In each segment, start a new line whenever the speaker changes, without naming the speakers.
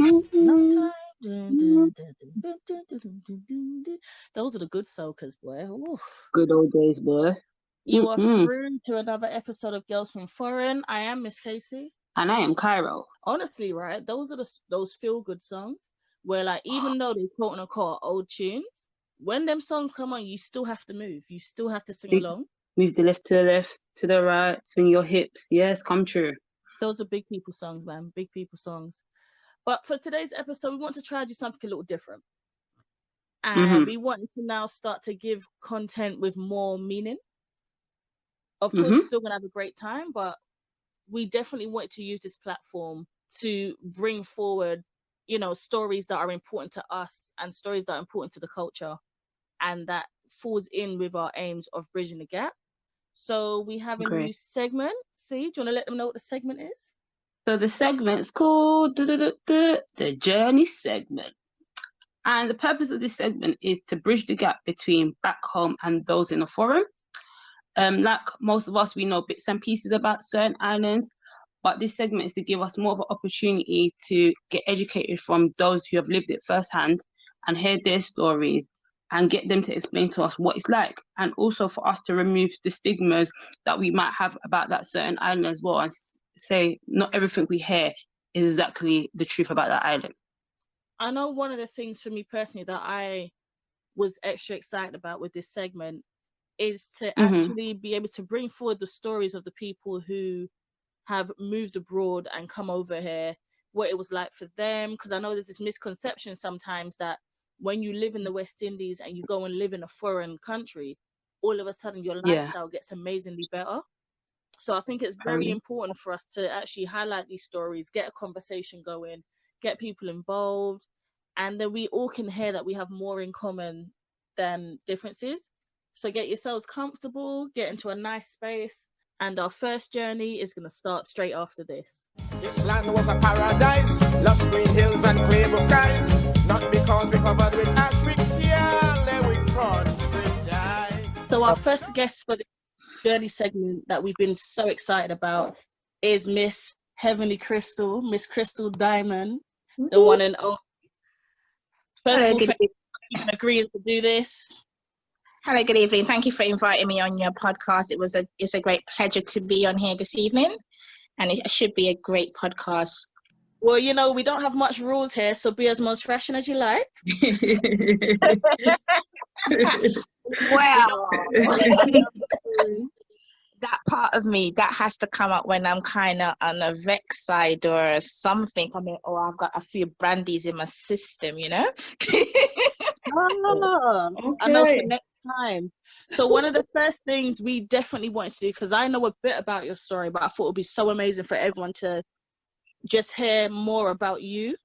No time. Those are the good soakers, boy. Ooh.
Good old days, boy.
You are through to another episode of Girls from Foreign. I am Miss Casey.
And I am Cairo.
Honestly, right? Those are those feel-good songs where, like, even though they quote unquote old tunes, when them songs come on, you still have to move. You still have to sing along.
Move the left to the left, to the right, swing your hips. Yes, come true.
Those are big people songs, man. Big people songs. But for today's episode, we want to try to do something a little different. And we want to now start to give content with more meaning. Of course, we're still going to have a great time, but we definitely want to use this platform to bring forward, you know, stories that are important to us and stories that are important to the culture. And that falls in with our aims of bridging the gap. So we have a new segment. See, do you want to let them know what the segment is?
So the segment's called the Journey segment. And the purpose of this segment is to bridge the gap between back home and those in the foreign. Like most of us, we know bits and pieces about certain islands, but this segment is to give us more of an opportunity to get educated from those who have lived it firsthand and hear their stories and get them to explain to us what it's like, and also for us to remove the stigmas that we might have about that certain island as well, and say not everything we hear is exactly the truth about that island.
I know one of the things for me personally that I was extra excited about with this segment is to actually be able to bring forward the stories of the people who have moved abroad and come over here, what it was like for them. Because I know there's this misconception sometimes that when you live in the West Indies and you go and live in a foreign country, all of a sudden your lifestyle gets amazingly better. So I think it's very important for us to actually highlight these stories, get a conversation going, get people involved, and then we all can hear that we have more in common than differences. So get yourselves comfortable, get into a nice space, and our first journey is going to start straight after this.
This land was a paradise, lush green hills and clear blue skies. Not because we covered with ash, we can't let we country die.
So our first guest for the journey segment that we've been so excited about is Miss Heavenly Crystal, Miss Crystal Diamond, the one and only. First of all, thank you for agreeing to do this.
Hello, good evening. Thank you for inviting me on your podcast. It's a great pleasure to be on here this evening, and it should be a great podcast.
Well, you know, we don't have much rules here, so be as most fashion as you like.
Well, that part of me, that has to come up when I'm kind of on a vex side or something. I mean, I've got a few brandies in my system, you know?
Okay. I know for next time. So one of the first things we definitely wanted to do, because I know a bit about your story, but I thought it would be so amazing for everyone to just hear more about you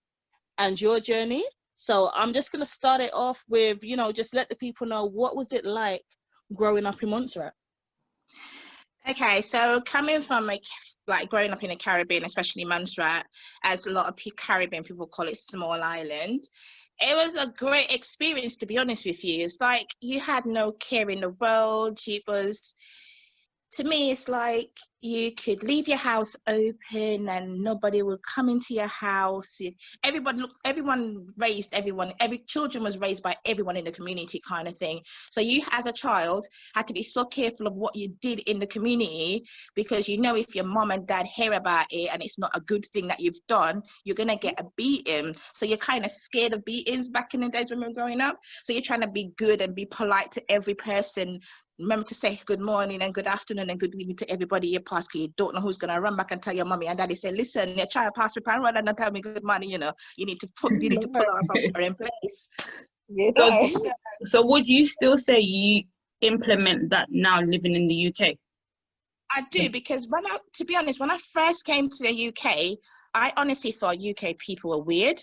and your journey. So I'm just going to start it off with, you know, just let the people know, what was it like growing up in Montserrat?
Okay, so coming from like growing up in the Caribbean, especially Montserrat, as a lot of Caribbean people call it, small island, it was a great experience, to be honest with you. It's like you had no care in the world. It was, to me, it's like you could leave your house open and nobody would come into your house. Everyone raised everyone. Every children was raised by everyone in the community, kind of thing. So you, as a child, had to be so careful of what you did in the community, because you know if your mom and dad hear about it and it's not a good thing that you've done, you're gonna get a beating. So you're kind of scared of beatings back in the days when we were growing up. So you're trying to be good and be polite to every person. Remember to say good morning and good afternoon and good evening to everybody you pass, because you don't know who's going to run back and tell your mommy and daddy, say, listen, your child passed me, run and tell me good morning, you know. You need to put her from in place. You know?
So would you still say you implement that now living in the UK?
I do, because to be honest, when I first came to the UK, I honestly thought UK people were weird.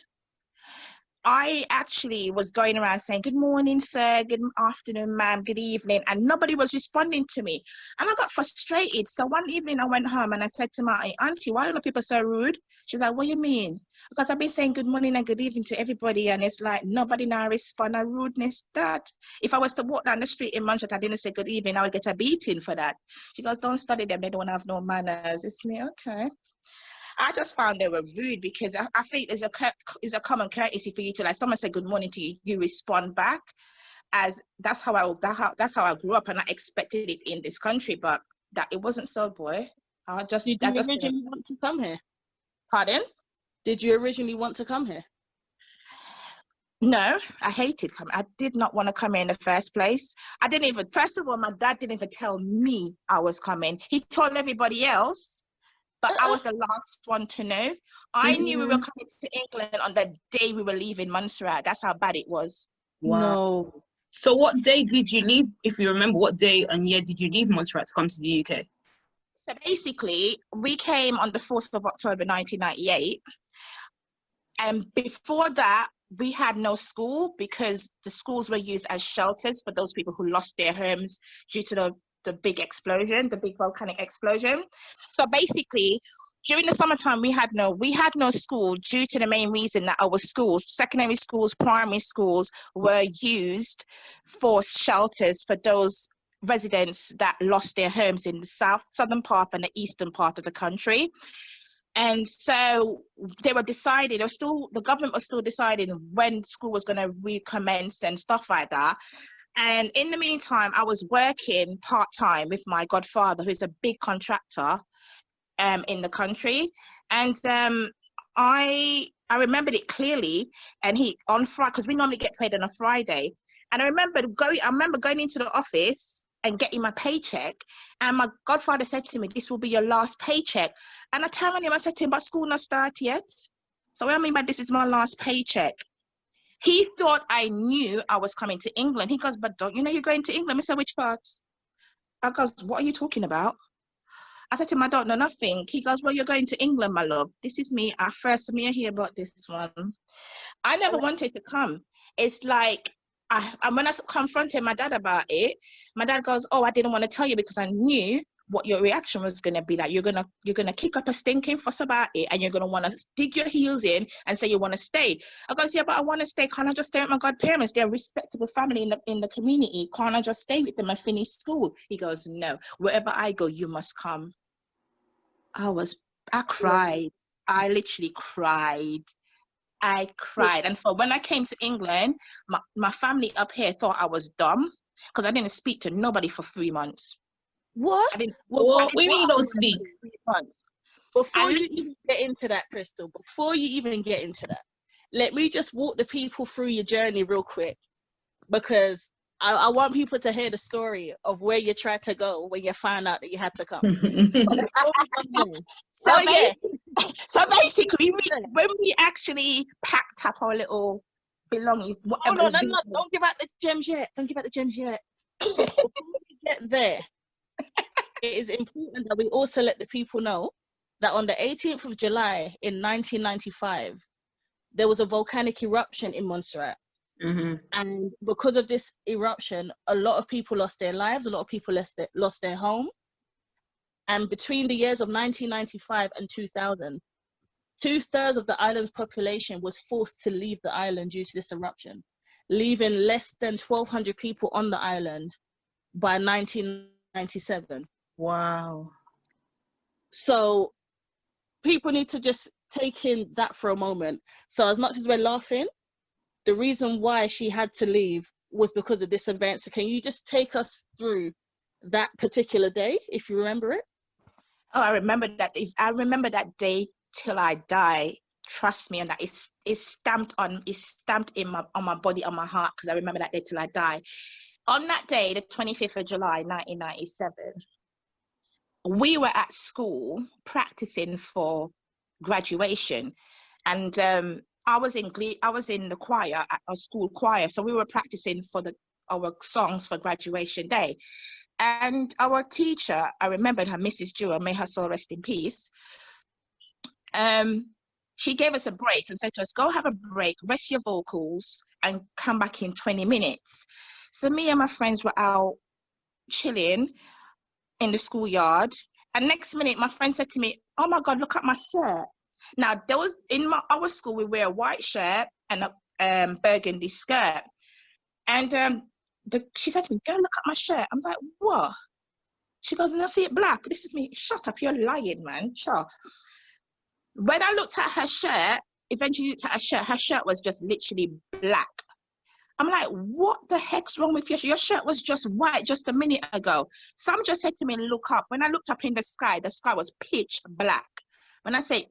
I actually was going around saying, good morning, sir, good afternoon, ma'am, good evening, and nobody was responding to me. And I got frustrated. So one evening I went home and I said to my auntie, why are people so rude? She's like, what do you mean? Because I've been saying good morning and good evening to everybody, and it's like nobody now respond. A rudeness that. If I was to walk down the street in Montserrat, I didn't say good evening, I would get a beating for that. She goes, don't study them, they don't have no manners. It's me, okay. I just found they were rude because I think there's a common courtesy for you to, like, someone say good morning to you, you respond back. As that's how I grew up, and I expected it in this country, but that it wasn't so, boy.
Did you originally want to come here?
Pardon?
Did you originally want to come here?
No, I hated coming. I did not want to come here in the first place. I didn't even, first of all, my dad didn't even tell me I was coming. He told everybody else, but I was the last one to know. I knew we were coming to England on the day we were leaving Montserrat. That's how bad it was.
Wow.
No.
So what day did you leave, if you remember, what day and year did you leave Montserrat to come to the UK?
So basically, we came on the 4th of October, 1998. And before that, we had no school because the schools were used as shelters for those people who lost their homes due to the big explosion, the big volcanic explosion. So basically, during the summertime, we had no school due to the main reason that our schools, secondary schools, primary schools, were used for shelters for those residents that lost their homes in the southern part and the eastern part of the country. And so they were deciding, the government was still deciding when school was going to recommence and stuff like that. And in the meantime, I was working part-time with my godfather, who's a big contractor in the country. And I remembered it clearly. And on Friday, because we normally get paid on a Friday. And I remember going into the office and getting my paycheck, and my godfather said to me, "This will be your last paycheck." And I turned on him, I said to him, "But school not start yet. So what I mean by this is my last paycheck." He thought I knew I was coming to England. He goes, "But don't you know you're going to England?" I said, "Which part?" I goes, "What are you talking about?" I said to him, "I don't know nothing." He goes, "Well, you're going to England, my love." This is me. I first hear about this one. I never wanted to come. It's like, when I confronted my dad about it, my dad goes, "Oh, I didn't want to tell you because I knew what your reaction was going to be like. You're gonna kick up a stinking fuss about it, and you're gonna want to dig your heels in and say you want to stay." I goes, "Yeah, but I want to stay. Can't I just stay with my godparents? They're a respectable family in the community. Can't I just stay with them and finish school?" He goes, "No. Wherever I go, you must come." I cried. I literally cried. I cried. And when I came to England, my family up here thought I was dumb because I didn't speak to nobody for 3 months.
What?
What do you mean you don't speak?
3 months.
Before you even get into that, Crystal, let me just walk the people through your journey real quick, because I want people to hear the story of where you tried to go when you found out that you had to come.
So basically, when we actually packed up our little belongings,
no, don't give out the gems yet. Before we get there, it is important that we also let the people know that on the 18th of July in 1995, there was a volcanic eruption in Montserrat.
Mm-hmm.
And because of this eruption, a lot of people lost their lives, a lot of people lost their home. And between the years of 1995 and 2000, 2/3 of the island's population was forced to leave the island due to this eruption, leaving less than 1,200 people on the island by 1997.
Wow.
So people need to just take in that for a moment. So as much as we're laughing, the reason why she had to leave was because of this event. So can you just take us through that particular day, if you remember it?
Oh, I remember that. I remember that day till I die. Trust me on that. It's stamped on my body, on my heart, because I remember that day till I die. On that day, the 25th of July, 1997, we were at school practicing for graduation, and I was in the choir, at our school choir, so we were practicing for our songs for graduation day. And our teacher, I remembered her, Mrs. Jewell, may her soul rest in peace. She gave us a break and said to us, "Go have a break, rest your vocals, and come back in 20 minutes. So me and my friends were out chilling in the schoolyard. And next minute, my friend said to me, "Oh my God, look at my shirt." Now, there was our school, we wear a white shirt and a burgundy skirt. And she said to me, "Girl, look at my shirt." I'm like, "What?" She goes, "No, see it black. This is me." "Shut up, you're lying, man. Sure." When I looked at her shirt, eventually looked at her shirt was just literally black. I'm like, what the heck's wrong with your shirt? Your shirt was just white just a minute ago. Some just said to me, look up. When I looked up in the sky was pitch black. When I say,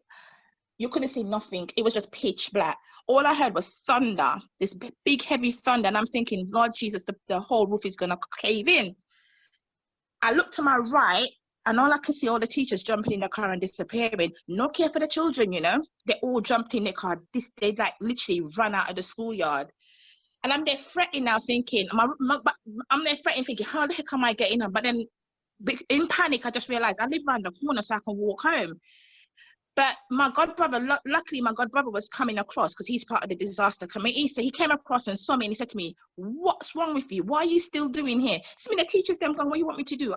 you couldn't see nothing. It was just pitch black. All I heard was thunder, this big heavy thunder. And I'm thinking, Lord Jesus, the whole roof is going to cave in. I looked to my right, and all I could see, all the teachers jumping in the car and disappearing. No care for the children, you know. They all jumped in the car. They like literally ran out of the schoolyard. And I'm there fretting now, thinking, I'm there fretting, thinking, how the heck am I getting on? But then in panic, I just realized I live around the corner so I can walk home. But my godbrother, luckily my godbrother was coming across because he's part of the disaster committee. So he came across and saw me and he said to me, what's wrong with you? Why are you still doing here? So the teachers them going, what do you want me to do?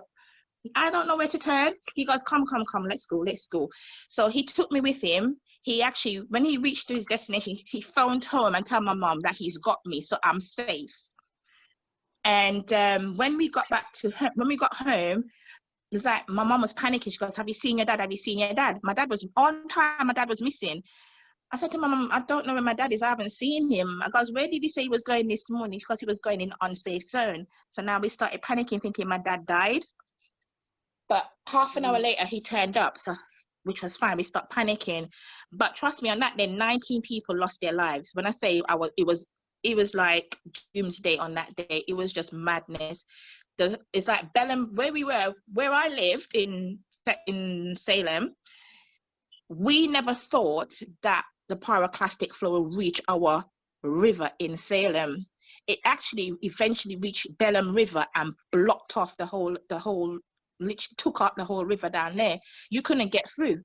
I don't know where to turn. He goes, come, let's go. So he took me with him. He actually, when he reached to his destination, he phoned home and told my mom that he's got me, so I'm safe. And when we got home, it was like my mom was panicking. She goes, have you seen your dad? My dad was on time. My dad was missing. I said to my mom, I don't know where my dad is. I haven't seen him. I goes, where did he say he was going this morning? Because he was going in unsafe zone. So now we started panicking, thinking my dad died. But half an hour later, he turned up, so which was fine. We stopped panicking. But trust me, on that day, 19 people lost their lives. When I say it was like doomsday on that day. It was just madness. It's like Belém, where I lived in Salem. We never thought that the pyroclastic flow will reach our river in Salem. It actually eventually reached Belém River and blocked off the whole. Literally took up the whole river down there. You couldn't get through.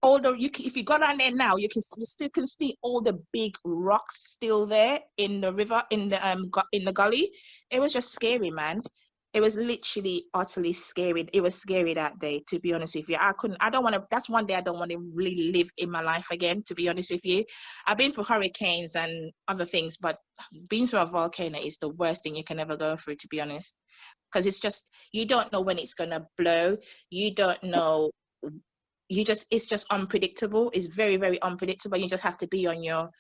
Although if you go down there now, you still can see all the big rocks still there in the river, in the gully. It was just scary, man. It was literally utterly scary. It was scary that day, to be honest with you. That's one day I don't want to really live in my life again, to be honest with you. I've been through hurricanes and other things, but being through a volcano is the worst thing you can ever go through, to be honest. Because it's just, you don't know when it's going to blow. You don't know. It's just unpredictable. It's very, very unpredictable. You just have to be on your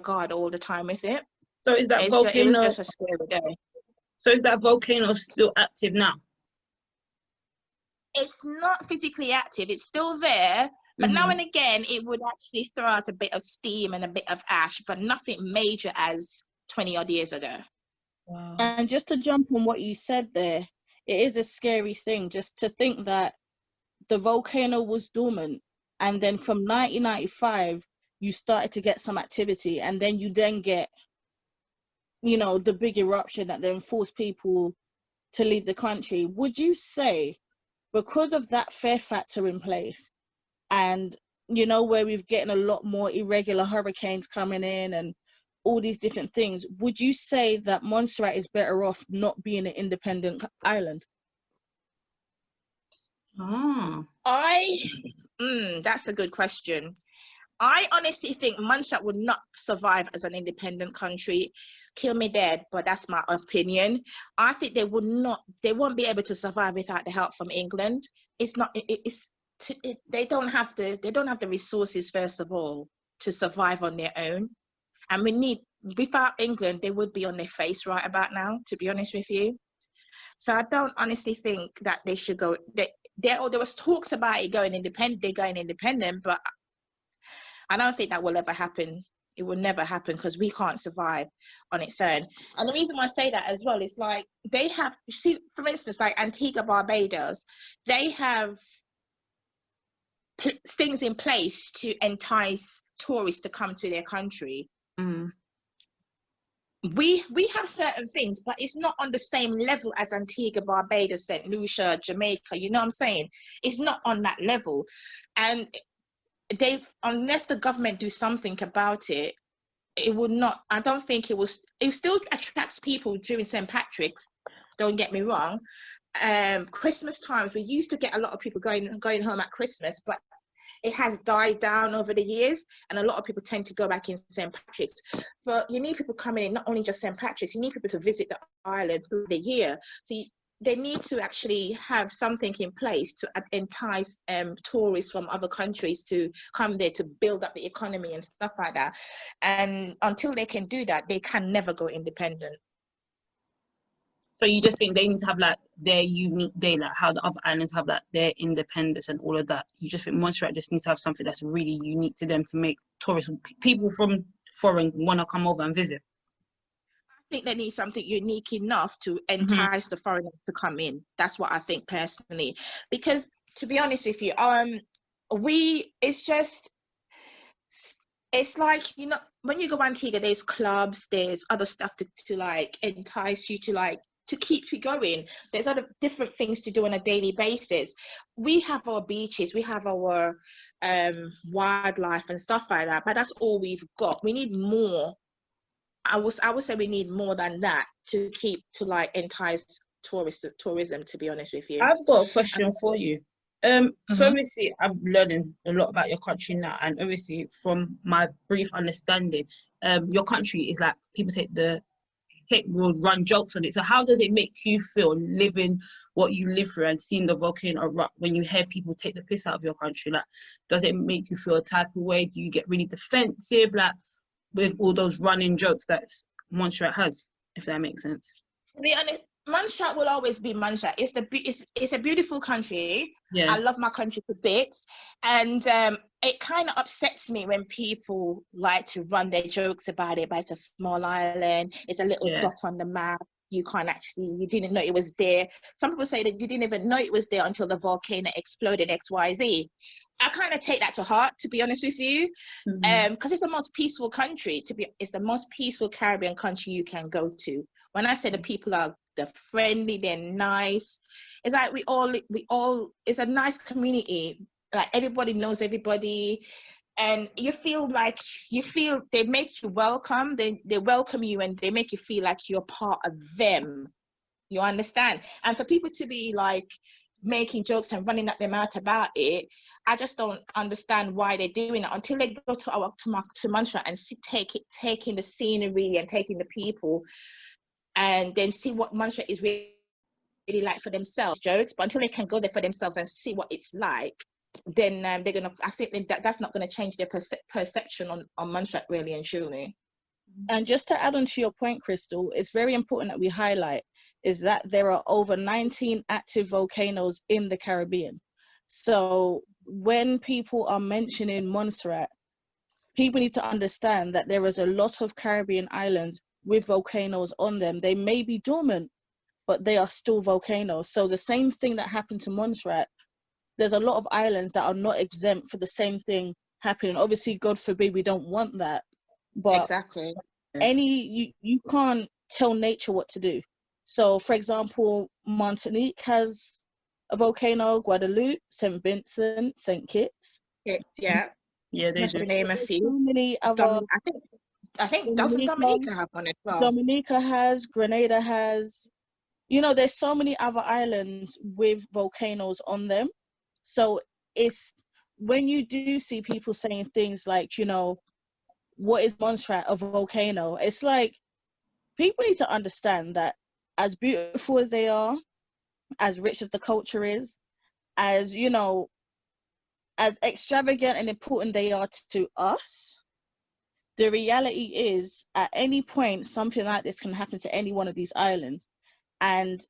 guard all the time with it.
So is that volcano?
It was just a scary day.
So is that volcano still active now?
It's not physically active. It's still there. But now and again, it would actually throw out a bit of steam and a bit of ash, but nothing major as 20 odd years ago.
Wow. And just to jump on what you said there, it is a scary thing just to think that the volcano was dormant, and then from 1995 you started to get some activity, and then you get, you know, the big eruption that then forced people to leave the country. Would you say, because of that fear factor in place, and you know, where we've getting a lot more irregular hurricanes coming in and all these different things, would you say that Montserrat is better off not being an independent island?
That's a good question. I honestly think Montserrat would not survive as an independent country. Kill me dead, but that's my opinion. I think they won't be able to survive without the help from England. They don't have the resources, first of all, to survive on their own. And without England, they would be on their face right about now, to be honest with you. So I don't honestly think that they should go. There was talks about it going independent, but I don't think that will ever happen. It will never happen because we can't survive on its own. And the reason why I say that as well is like they have, see, for instance, like Antigua, Barbados, they have things in place to entice tourists to come to their country. We have certain things, but it's not on the same level as Antigua, Barbados, St. Lucia, Jamaica. You know what I'm saying? It's not on that level. And unless the government do something about it, it would not. I don't think it will. It still attracts people during St. Patrick's. Don't get me wrong. Christmas times, we used to get a lot of people going home at Christmas, but it has died down over the years, and a lot of people tend to go back in St. Patrick's. But you need people coming in, not only just St. Patrick's, you need people to visit the island through the year. So they need to actually have something in place to entice tourists from other countries to come there to build up the economy and stuff like that. And until they can do that, they can never go independent.
So you just think they need to have like their unique day, like how the other islands have like their independence and all of that. You just think Montserrat just needs to have something that's really unique to them to make tourists, people from foreign, want to come over and visit.
I think they need something unique enough to entice the foreigners to come in. That's what I think personally. Because to be honest with you, it's like, you know, when you go to Antigua, there's clubs, there's other stuff to like entice you to like to keep you going. There's other different things to do on a daily basis. We have our beaches, we have our wildlife and stuff like that, but that's all we've got. We need more. I would say we need more than that to entice tourism, to be honest with you.
I've got a question for you. So obviously I'm learning a lot about your country now, and obviously from my brief understanding, your country is like people will run jokes on it. So how does it make you feel living what you live through and seeing the volcano erupt when you hear people take the piss out of your country? Like, does it make you feel a type of way? Do you get really defensive, like with all those running jokes that Montserrat has, if that makes sense?
To be honest, Montserrat will always be Montserrat. It's a beautiful country. Yeah. I love my country to bits, and it kind of upsets me when people like to run their jokes about it. But it's a small island. It's a little dot on the map. You didn't know it was there. Some people say that you didn't even know it was there until the volcano exploded, XYZ. I kind of take that to heart, to be honest with you, because it's the most peaceful country. It's the most peaceful Caribbean country you can go to. When I say the people they're friendly, they're nice. It's like we all. It's a nice community. Like everybody knows everybody. And you feel they make you welcome. They welcome you and they make you feel like you're part of them. You understand? And for people to be like making jokes and running up their mouth about it, I just don't understand why they're doing it until they go to Montserrat and taking the scenery and taking the people, and then see what Montserrat is really like for themselves. Jokes, but until they can go there for themselves and see what it's like, then I think that's not going to change their perception on Montserrat, really and truly.
And just to add on to your point, Crystal, it's very important that we highlight is that there are over 19 active volcanoes in the Caribbean. So when people are mentioning Montserrat, people need to understand that there is a lot of Caribbean islands with volcanoes on them. They may be dormant, but they are still volcanoes. So the same thing that happened to Montserrat, there's a lot of islands that are not exempt for the same thing happening. Obviously, God forbid, we don't want that. But
exactly,
you can't tell nature what to do. So, for example, Martinique has a volcano, Guadeloupe, St. Vincent, St. Kitts.
Yeah,
they do.
Name a few.
So many other.
I think doesn't Dominica have one as well?
Dominica has, Grenada has. There's so many other islands with volcanoes on them. So it's when you do see people saying things like, what is Montserrat, a volcano? It's like people need to understand that as beautiful as they are, as rich as the culture is, as extravagant and important they are to us, the reality is at any point something like this can happen to any one of these islands. And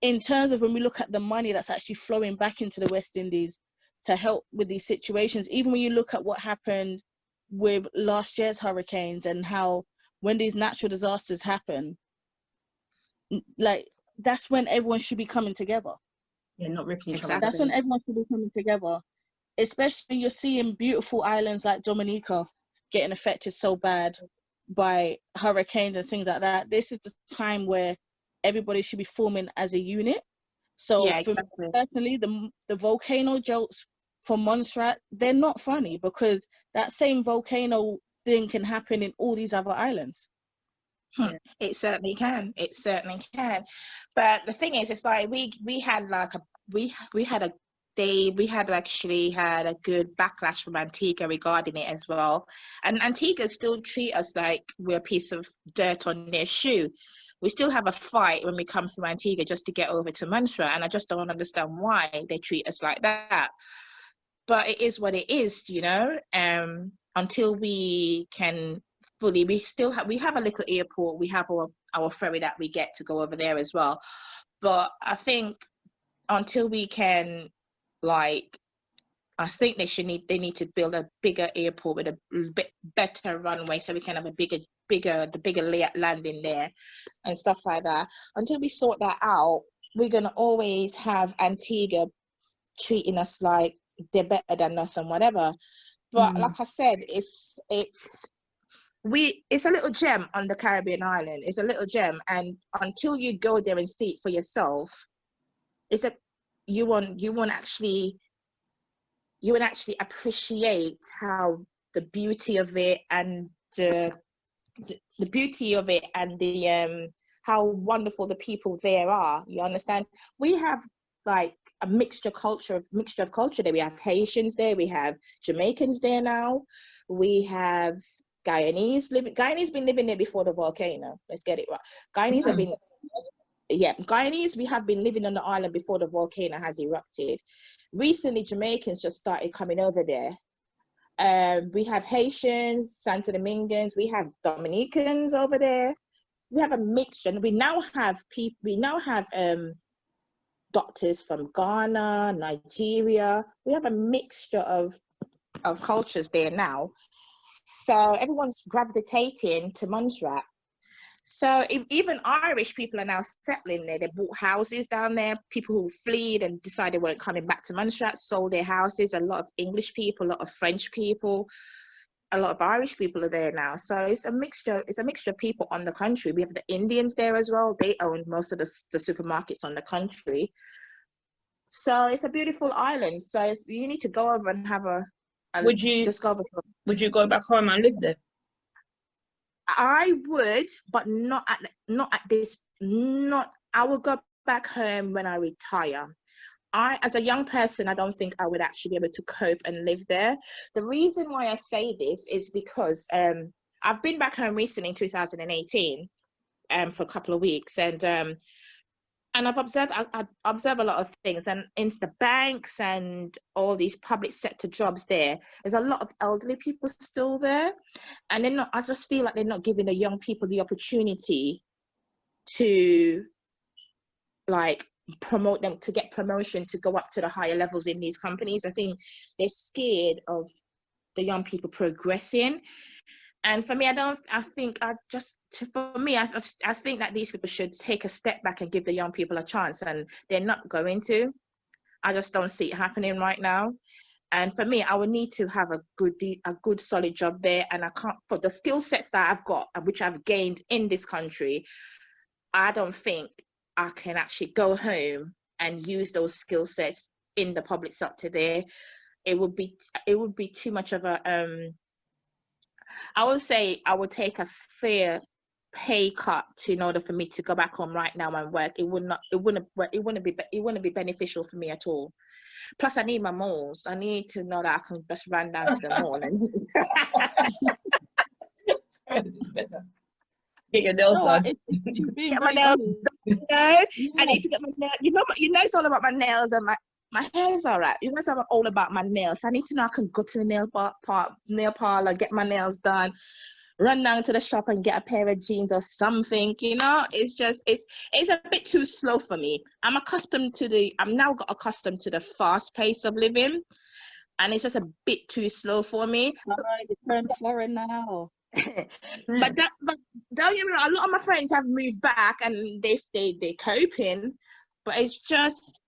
in terms of when we look at the money that's actually flowing back into the West Indies to help with these situations, even when you look at what happened with last year's hurricanes and how when these natural disasters happen, like that's when everyone should be coming together.
Yeah, not ripping each other.
That's when everyone should be coming together, especially when you're seeing beautiful islands like Dominica getting affected so bad by hurricanes and things like that. This is the time where everybody should be forming as a unit. So for me personally, the volcano jokes for Montserrat, they're not funny because that same volcano thing can happen in all these other islands.
It certainly can. But the thing is, it's like we actually had a good backlash from Antigua regarding it as well, and Antigua still treat us like we're a piece of dirt on their shoe. we still have a fight when we come through Antigua just to get over to Montserrat, and I just don't understand why they treat us like that. But it is what it is, you know. Until we can fully, we have a little airport, we have our ferry that we get to go over there as well. But I think until we can, like, I think they need to build a bigger airport with a bit better runway, so we can have a bigger landing there and stuff like that. Until we sort that out, we're gonna always have Antigua treating us like they're better than us and whatever. But like I said, it's a little gem on the Caribbean island. It's a little gem, and until you go there and see it for yourself, you won't actually appreciate how the beauty of it and the beauty of it and the how wonderful the people there are. You understand? We have like a mixture of culture there. We have Haitians there, we have Jamaicans there now, we have Guyanese been living there before the volcano. Let's get it right. Guyanese we have been living on the island before the volcano has erupted. Recently, Jamaicans just started coming over there. We have Haitians, Santo Domingans, we have Dominicans over there. We have a mixture, and we now have doctors from Ghana, Nigeria. We have a mixture of cultures there now. So everyone's gravitating to Montserrat. So even Irish people are now settling there. They bought houses down there. People who fled and decided they weren't coming back to Montserrat sold their houses. A lot of English people, a lot of French people, a lot of Irish people are there now. So it's a mixture. It's a mixture of people on the country. We have the Indians there as well. They own most of the supermarkets on the country. So it's a beautiful island. So you need to go over and have a.
Would you go back home and live there?
I would, but not at this. I will go back home when I retire. As a young person, I don't think I would actually be able to cope and live there. The reason why I say this is because I've been back home recently in 2018 for a couple of weeks, and I've observed a lot of things, and in the banks and all these public sector jobs there's a lot of elderly people still there, and I just feel like they're not giving the young people the opportunity to like promote them, to get promotion, to go up to the higher levels in these companies. I think they're scared of the young people progressing. And for me, I think that these people should take a step back and give the young people a chance, and they're not going to. I just don't see it happening right now. And for me, I would need to have a good solid job there, and I can't, for the skill sets that I've got, which I've gained in this country, I don't think I can actually go home and use those skill sets in the public sector there. It would be too much of a I would say I would take a fair pay cut in order for me to go back home right now and work. It wouldn't be beneficial for me at all. Plus, I need my malls. I need to know that I can just run down to the mall and
get your nails done.
Get my nails done. I need to get my nails. You know, it's all about my nails, and my hair is all right. You know, it's all about my nails. I need to know I can go to the nail parlor, get my nails done, run down to the shop and get a pair of jeans or something. You know, it's a bit too slow for me. I'm now got accustomed to the fast pace of living, and it's just a bit too slow for me.
You're in Florida now.
But don't get me wrong, a lot of my friends have moved back and they're coping, but it's just,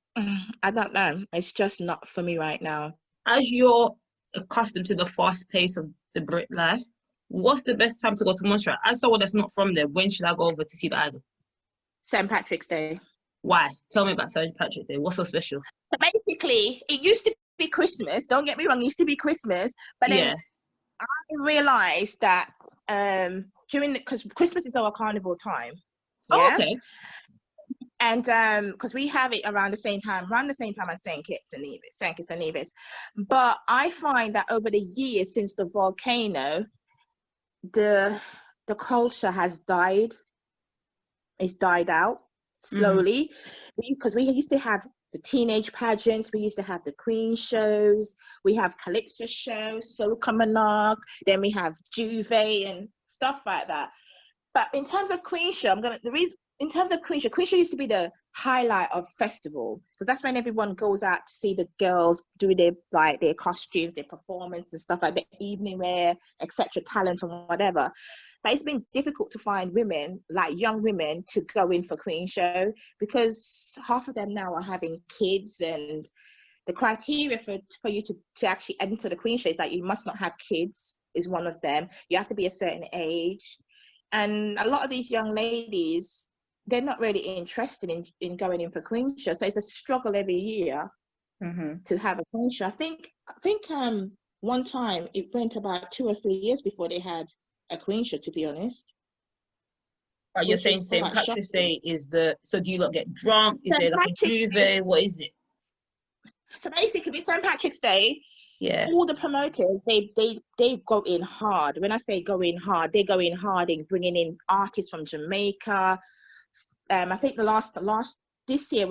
I don't know, it's just not for me right now.
As you're accustomed to the fast pace of the Brit life, what's the best time to go to Montserrat? As someone that's not from there, when should I go over to see the island?
St. Patrick's Day.
Why? Tell me about St. Patrick's Day. What's so special?
Basically, it used to be Christmas. Don't get me wrong, it used to be Christmas, but then I realised that because Christmas is our carnival time. Yeah?
Oh, okay.
And because we have it around the same time as St. Kitts and Nevis. But I find that over the years since the volcano, the culture has died. it's died out slowly, because we used to have the teenage pageants, we used to have the queen shows, we have calypso shows, soca monarch, then we have juve and stuff like that. But in terms of queen show, in terms of queen show used to be the highlight of festival, because that's when everyone goes out to see the girls do their costumes, their performance and stuff like the evening wear, etc., talent and whatever. But it's been difficult to find women, like young women, to go in for queen show, because half of them now are having kids, and the criteria for you to actually enter the queen show is that you must not have kids, is one of them. You have to be a certain age. And a lot of these young ladies, they're not really interested in going in for queen show. So it's a struggle every year to have a queen show. I think one time it went about 2 or 3 years before they had a queen show, to be honest.
But you're saying St. Patrick's Day is so do you not get drunk? Is there like a juve? What is it?
So basically, with St. Patrick's Day, all the promoters, they go in hard. When I say go in hard, they go in hard in bringing in artists from Jamaica. I think this year,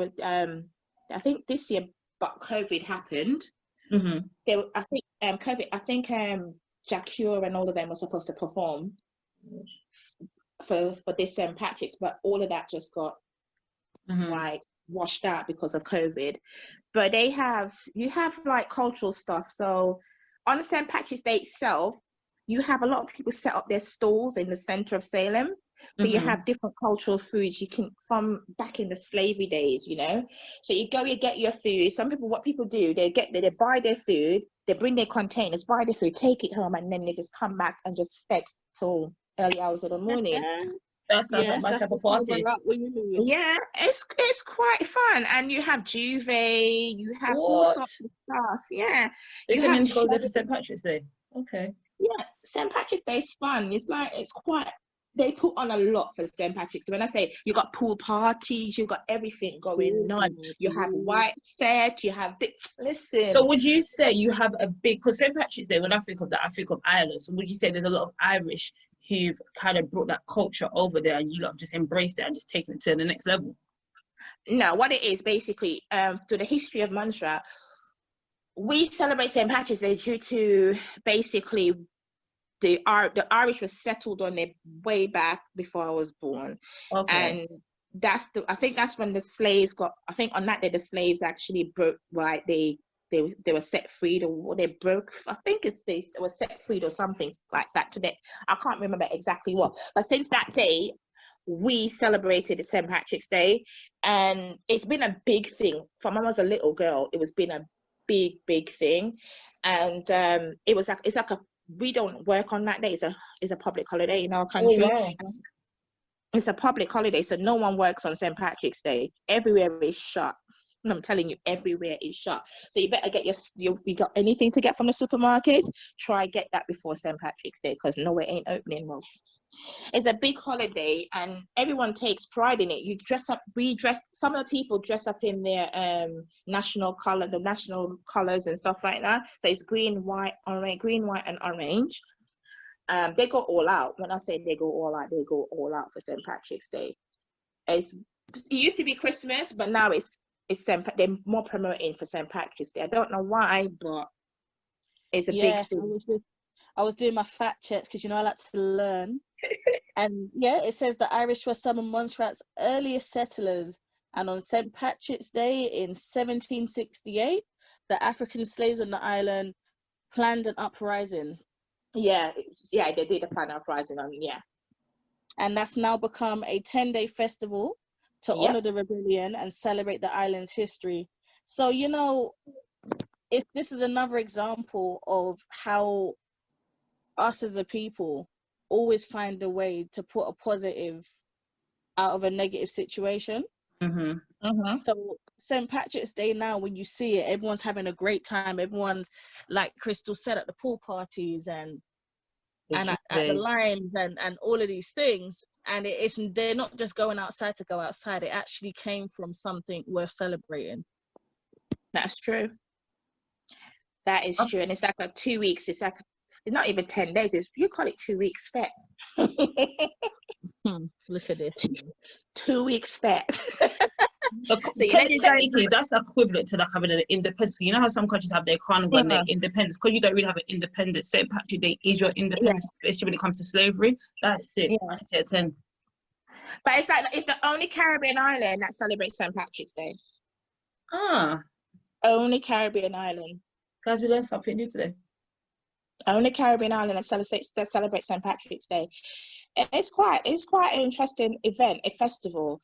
but COVID happened. I think Jacure and all of them were supposed to perform for this St. Patrick's, but all of that just got like washed out because of COVID. But you have like cultural stuff. So on the St. Patrick's Day itself, you have a lot of people set up their stalls in the center of Salem. So you have different cultural foods from back in the slavery days, you know. So you get your food. What people do, they buy their food, they bring their containers, buy their food, take it home, and then they just come back and just fed till early hours of the morning.
That's a party.
Yeah, it's quite fun, and you have juve, you have all sorts of stuff. Yeah,
so you can go there for St. Patrick's Day. Okay.
Yeah, St. Patrick's Day is fun. They put on a lot for St. Patrick's Day. When I say you got pool parties, you got everything going on. You have white fete, you have listen.
So would you say you have a big, because St. Patrick's Day, when I think of that, I think of Ireland. So would you say there's a lot of Irish who've kind of brought that culture over there, and you lot have just embraced it and just taken it to the next level?
No, what it is basically, through the history of Montserrat, we celebrate St. Patrick's Day due to basically the Irish were settled on it way back before I was born. Okay. And I think that's when the slaves on that day the slaves actually broke, right? They were set free, or they broke, I think they were set free or something like that today. I can't remember exactly what. But since that day, we celebrated St. Patrick's Day, and it's been a big thing. From when I was a little girl, it's been a big thing. And it's like we don't work on that day. It's a public holiday in our country. Oh, wow. It's a public holiday, so no one works on St. Patrick's Day. Everywhere is shut. And I'm telling you, everywhere is shut. So you better get you got anything to get from the supermarkets, try get that before St. Patrick's Day, because nowhere ain't opening. Well, it's a big holiday, and everyone takes pride in it. You dress up. Some of the people dress up in their national colors and stuff like that. So it's green, white, and orange. They go all out. When I say they go all out, they go all out for St. Patrick's Day. It used to be Christmas, but now they're more promoting for St. Patrick's Day. I don't know why, but it's a big thing.
I was doing my fact checks because I like to learn. And it says the Irish were some of Montserrat's earliest settlers, and on St. Patrick's Day in 1768, the African slaves on the island planned an uprising.
Yeah, they did a plan uprising on,
and that's now become a 10-day festival to honor the rebellion and celebrate the island's history. So this is another example of how us as a people always find a way to put a positive out of a negative situation. So St. Patrick's Day now, when you see it, everyone's having a great time. Everyone's, like Crystal said, at the pool parties and at the limes and all of these things. And they're not just going outside to go outside. It actually came from something worth celebrating.
That's true. That is true. And it's like 2 weeks. It's not even 10 days. You call it 2 weeks spec.
Look at this.
2 weeks spec.
So technically, that's equivalent to like having an independence. You know how some countries have their carnival and their independence, because you don't really have an independence. St. Patrick's Day is your independence, especially when it comes to slavery. That's it. Yeah. 10.
But it's the only Caribbean island that celebrates St. Patrick's Day. Only Caribbean island.
Guys, we learned something new today.
Only Caribbean island that celebrates St. Patrick's Day. And it's quite an interesting event, a festival.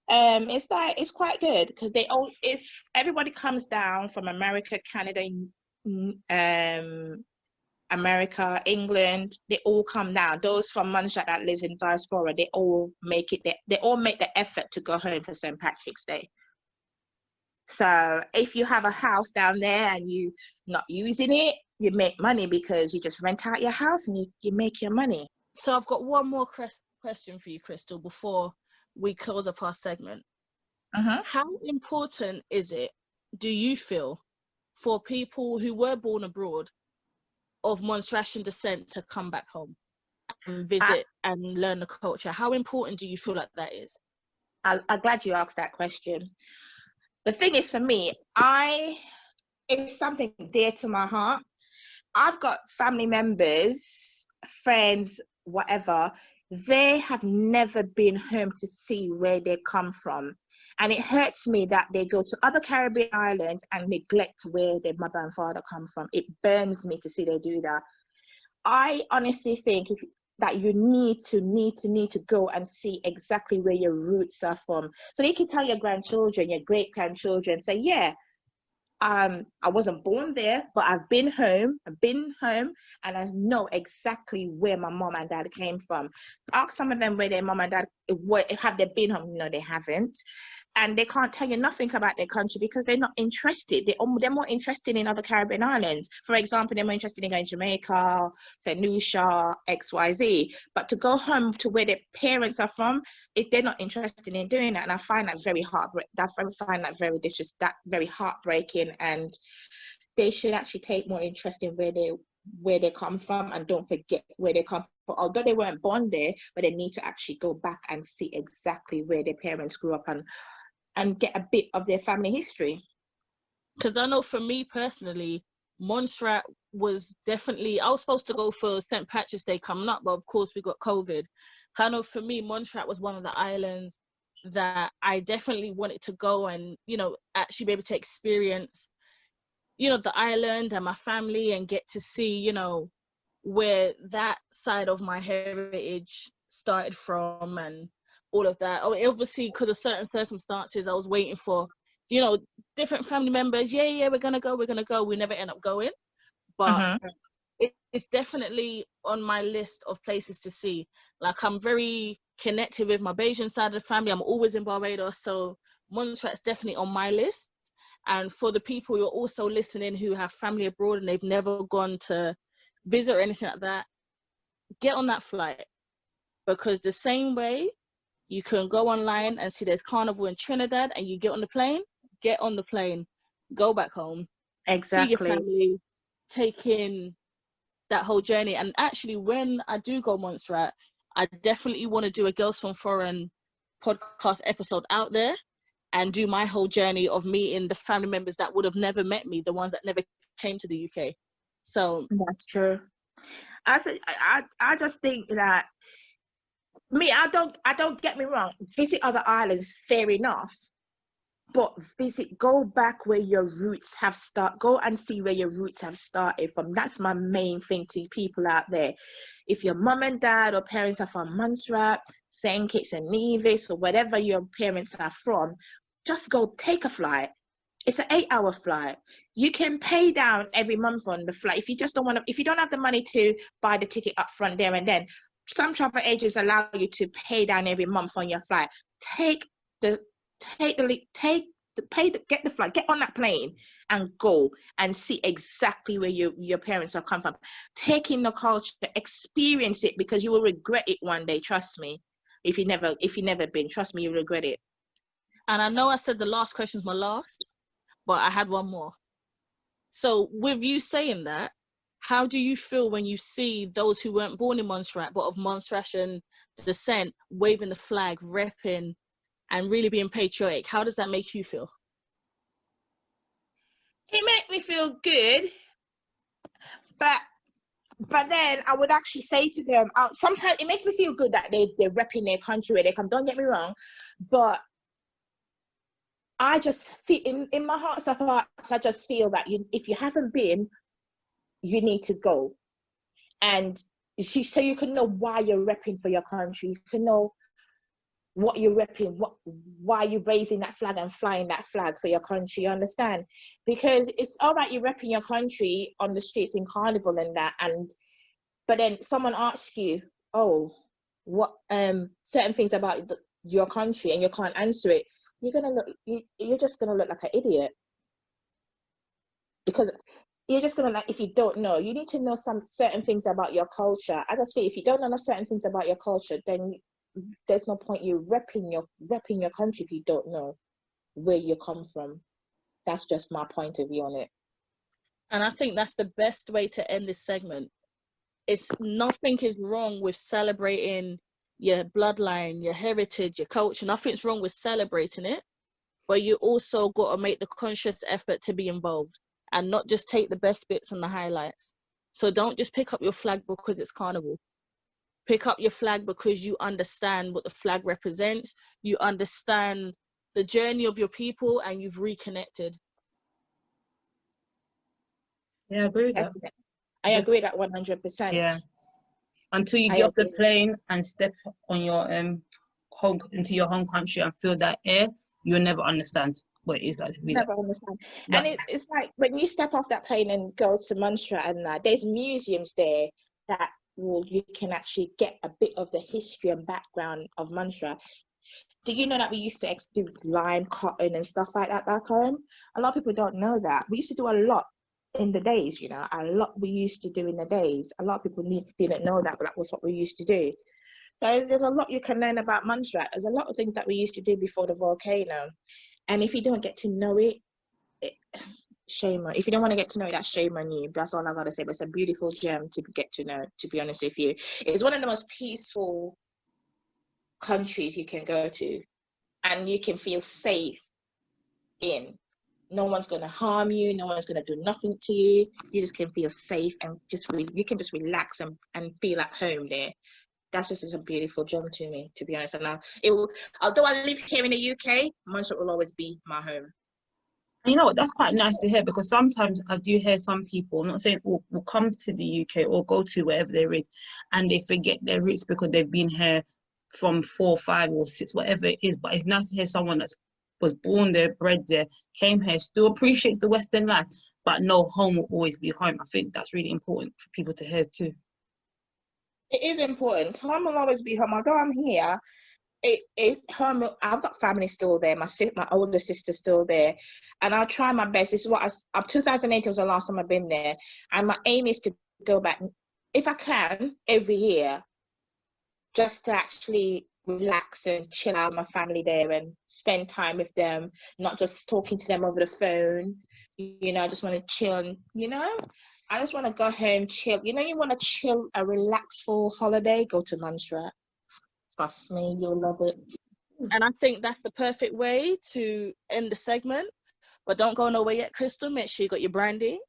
It's quite good because everybody comes down from America, Canada, America, England. They all come down. Those from Montserrat that lives in diaspora, they all make the effort to go home for St. Patrick's Day. So if you have a house down there and you're not using it, you make money because you just rent out your house and you make your money.
So I've got one more question for you, Crystal, before we close up our segment. How important is it, do you feel, for people who were born abroad of Montserratian descent to come back home and visit and learn the culture? How important do you feel like that is?
I'm glad you asked that question. The thing is, for me, it's something dear to my heart. I've got family members, friends, whatever. They have never been home to see where they come from. And it hurts me that they go to other Caribbean islands and neglect where their mother and father come from. It burns me to see they do that. I honestly think that you need to go and see exactly where your roots are from. So you can tell your grandchildren, your great-grandchildren, say, yeah, I wasn't born there, but I've been home, and I know exactly where my mom and dad came from. Ask some of them where their mom and dad, have they been home? No, they haven't. And they can't tell you nothing about their country because they're not interested. They're more interested in other Caribbean islands. For example, they're more interested in going to Jamaica, St. Lucia, XYZ. But to go home to where their parents are from, they're not interested in doing that. And I find that very very heartbreaking. And they should actually take more interest in where they come from and don't forget where they come from. Although they weren't born there, but they need to actually go back and see exactly where their parents grew up and get a bit of their family history.
Because I know for me personally, Montserrat was definitely, I was supposed to go for St. Patrick's Day coming up, but of course we got COVID. I know for me, Montserrat was one of the islands that I definitely wanted to go and, actually be able to experience, the island and my family and get to see, where that side of my heritage started from and all of that. Obviously, because of certain circumstances, I was waiting for, different family members. Yeah, we're gonna go. We never end up going, but it's definitely on my list of places to see. Like, I'm very connected with my Bajan side of the family. I'm always in Barbados, so Montserrat's definitely on my list. And for the people who are also listening who have family abroad and they've never gone to visit or anything like that, get on that flight, because the same way you can go online and see there's carnival in Trinidad and you get on the plane, go back home, see your family, take in that whole journey. And actually, when I do go Montserrat, I definitely want to do a Girls from Foreign podcast episode out there and do my whole journey of meeting the family members that would have never met me, the ones that never came to the UK. So
that's true. I just think that I don't get me wrong, visit other islands, fair enough, but go back where your roots have started. Go and see where your roots have started from. That's my main thing to people out there. If your mum and dad or parents are from Montserrat, St. Kitts and Nevis, or whatever your parents are from, just go take a flight. It's an 8-hour flight. You can pay down every month on the flight. If you don't have the money to buy the ticket up front there and then, some travel agents allow you to pay down every month on your flight. Get the flight, get on that plane and go and see exactly where your parents have come from. Take in the culture, experience it, because you will regret it one day. Trust me. If you never been, trust me, you'll regret it.
And I know I said the last question was my last, but I had one more. So with you saying that, how do you feel when you see those who weren't born in Montserrat but of Montserratian descent waving the flag, repping, and really being patriotic? How does that make you feel?
It made me feel good, but then I would actually say to them, sometimes it makes me feel good that they're repping their country where they come. Don't get me wrong, but I just feel in my heart of hearts, I just feel that if you haven't been, you need to go, and so you can know why you're repping for your country. You can know what you're repping, why you're raising that flag and flying that flag for your country. You understand? Because it's all right, you're repping your country on the streets in carnival and that, but then someone asks you, oh, what certain things about your country, and you can't answer it. You're just gonna look like an idiot, because you're just gonna, like, if you don't know, you need to know some certain things about your culture. I just feel if you don't know certain things about your culture, then there's no point you repping your country if you don't know where you come from. That's just my point of view on it.
And I think that's the best way to end this segment. It's nothing is wrong with celebrating your bloodline, your heritage, your culture. Nothing's wrong with celebrating it, but you also got to make the conscious effort to be involved and not just take the best bits and the highlights. So don't just pick up your flag because it's carnival. Pick up your flag because you understand what the flag represents. You understand the journey of your people, and you've reconnected.
Yeah, I agree with that.
I agree that 100%.
Yeah. Until you get off the plane and step on your into your home country and feel that air, you'll never understand what it is like to be
never understand. Yeah. And it's like when you step off that plane and go to Montserrat, and there's museums there that you can actually get a bit of the history and background of Montserrat. Do you know that we used to do lime cotton and stuff like that back home? A lot of people don't know that. We used to do a lot in the days, a lot we used to do in the days. A lot of people didn't know that, but that was what we used to do. So there's a lot you can learn about Montserrat. There's a lot of things that we used to do before the volcano. And if you don't get to know it, shame on. If you don't want to get to know it, that's shame on you. That's all I gotta say. But it's a beautiful gem to get to know, to be honest with you. It's one of the most peaceful countries you can go to, and you can feel safe in. No one's going to harm you. No one's going to do nothing to you. You just can feel safe, and you can just relax and feel at home there. That's just a beautiful gem to me, to be honest. And although I live here in the UK, Montserrat will always be my home.
You know what? That's quite nice to hear, because sometimes I do hear some people, I'm not saying will come to the UK or go to wherever there is, and they forget their roots because they've been here from 4, 5 or 6, whatever it is. But it's nice to hear someone that was born there, bred there, came here, still appreciates the Western life, but no, home will always be home. I think that's really important for people to hear too.
It is important. Home will always be home. Although I'm here, home. I've got family still there. My older sister's still there, and I'll try my best. This is what 2018 was the last time I've been there, and my aim is to go back, if I can, every year, just to actually relax and chill out with my family there and spend time with them, not just talking to them over the phone. I just want to chill, and I just want to go home, chill. You want to chill, a relaxful holiday, go to Montserrat. Trust me, you'll love it.
And I think that's the perfect way to end the segment. But don't go nowhere yet, Crystal. Make sure you got your brandy.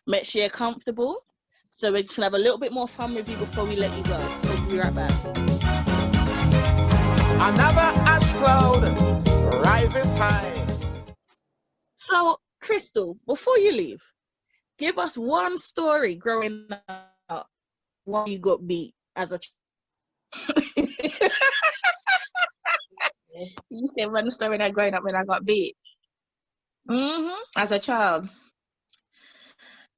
Make sure you're comfortable. So we're just going to have a little bit more fun with you before we let you go. So we'll be right back.
Another ash cloud rises high.
So, Crystal, before you leave, give us one story growing up when you got beat as a child.
You said one story that growing up when I got beat. As a child.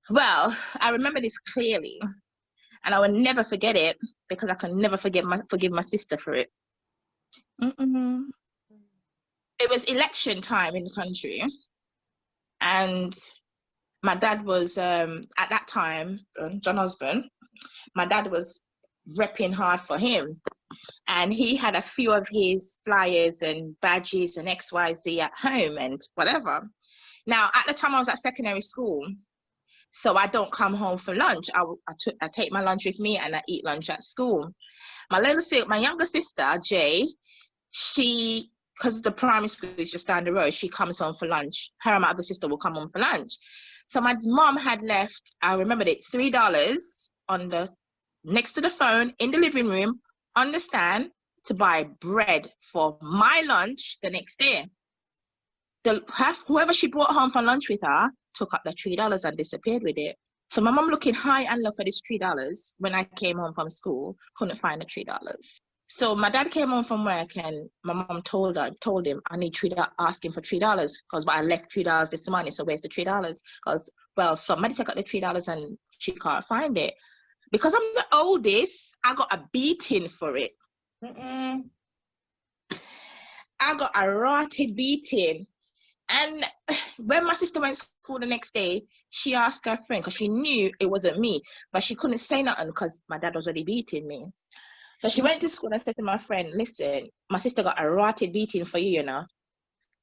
Well, I remember this clearly, and I will never forget it because I can never forgive my sister for it. It was election time in the country, and my dad was at that time, John Osborne. My dad was repping hard for him, and he had a few of his flyers and badges and XYZ at home and whatever. Now, at the time I was at secondary school, So I don't come home for lunch. I take my lunch with me and I eat lunch at school. My younger sister, Jay, she, because the primary school is just down the road, she comes home for lunch. Her and my other sister will come home for lunch. So my mom had left, I remembered it, $3 next to the phone in the living room on the stand to buy bread for my lunch the next day. Whoever she brought home for lunch with her took up the $3 and disappeared with it. So my mom looking high and low for this $3 when I came home from school, couldn't find the $3. So my dad came home from work and my mom told him, I need asking for $3 because I left $3 this morning. So where's the $3? Because, well, somebody took out the $3 and she can't find it. Because I'm the oldest, I got a beating for it. I got a rotted beating. And when my sister went to school the next day, she asked her friend, because she knew it wasn't me, but she couldn't say nothing because my dad was already beating me. So she went to school and said to my friend, listen, my sister got a rotted beating for you, you know.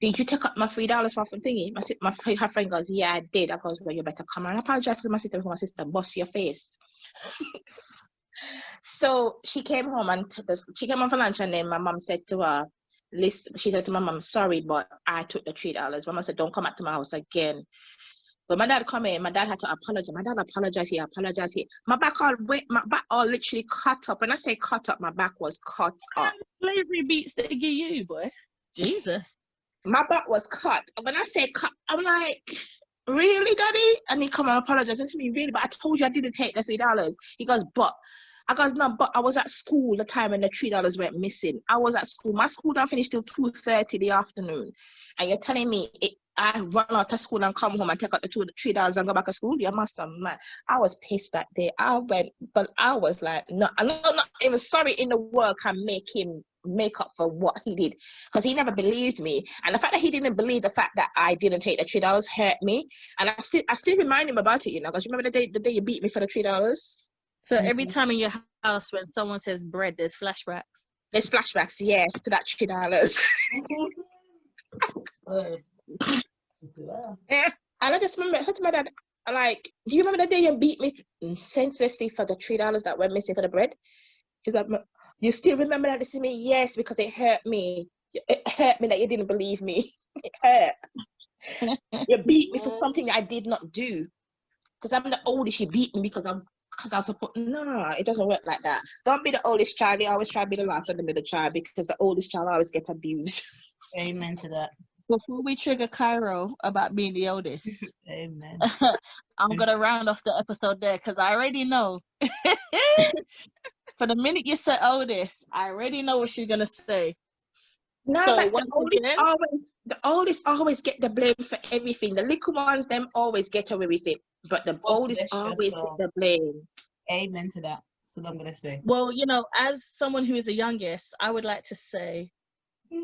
Did you take up my $3 for thingy? Her friend goes, yeah, I did. I goes, well, you better come and apologize for my sister because my sister bust your face. So she came home for lunch, and then my mom said to her, listen, she said to my mom, sorry, but I took the $3. My mom said, don't come back to my house again. But my dad come in, my dad had to apologize. My dad apologized here. My back all literally cut up. When I say cut up, my back was cut up.
Slavery beats they give you, boy. Jesus.
My back was cut. When I say cut, I'm like, really, Daddy? And he come and apologize to me, really? But I told you I didn't take the $3. He goes, but. I goes, no, but I was at school the time when the $3 went missing. I was at school. My school don't finish till 2:30 the afternoon. And you're telling me I run out of school and come home and take out the $3 and go back to school? You must have, man. I was pissed that day. I was like, no, I'm not even sorry in the world can make him make up for what he did, because he never believed me. And the fact that he didn't believe the fact that I didn't take the $3 hurt me. And I still remind him about it, you know, because remember the day you beat me for the $3?
So every time in your house when someone says bread, there's flashbacks.
There's flashbacks, yes, to that $3. Yeah. And I just remember, I said to my dad, like, do you remember the day you beat me senselessly for the $3 that went missing for the bread? He's like, you still remember that to me? Yes, because it hurt me. It hurt me that you didn't believe me. It hurt. You beat me for something I did not do. Because I'm the oldest, you beat me because I was supposed. No, it doesn't work like that. Don't be the oldest child. You always try to be the last and the middle child, because the oldest child always gets abused.
Amen to that.
Before we trigger Cairo about being the oldest,
amen.
I'm gonna round off the episode there because I already know. For the minute you said oldest, I already know what she's gonna say.
No, so the oldest always get the blame for everything. The little ones, them always get away with it, but the oldest always get the blame.
Amen to that. So I'm gonna say.
Well, you know, as someone who is the youngest, I would like to say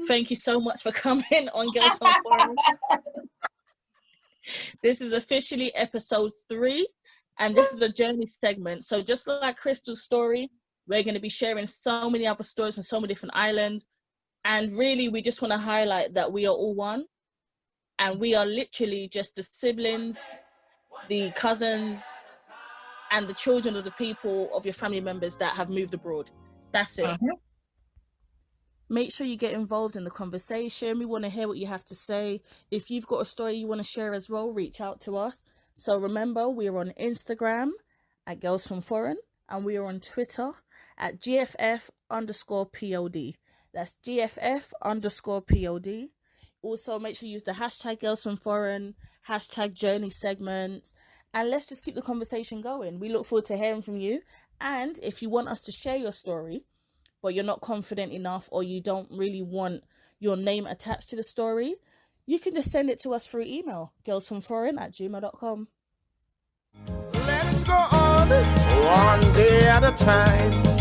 thank you so much for coming on Girls on Forum. This is officially episode 3, and this is a journey segment. So just like Crystal's story, we're going to be sharing so many other stories from so many different islands. And really, we just want to highlight that we are all one. And we are literally just the siblings, the cousins, and the children of the people of your family members that have moved abroad. That's it. Make sure you get involved in the conversation. We want to hear what you have to say. If you've got a story you want to share as well, reach out to us. So remember, we are on Instagram at Girls from Foreign, and we are on Twitter at GFF_POD. That's GFF_POD. Also, make sure you use the hashtag Girls from Foreign, hashtag Journey Segment, and let's just keep the conversation going. We look forward to hearing from you. And if you want us to share your story, but you're not confident enough, or you don't really want your name attached to the story, you can just send it to us through email, girlsfromforeign@gmail.com.
Let's go on one day at a time.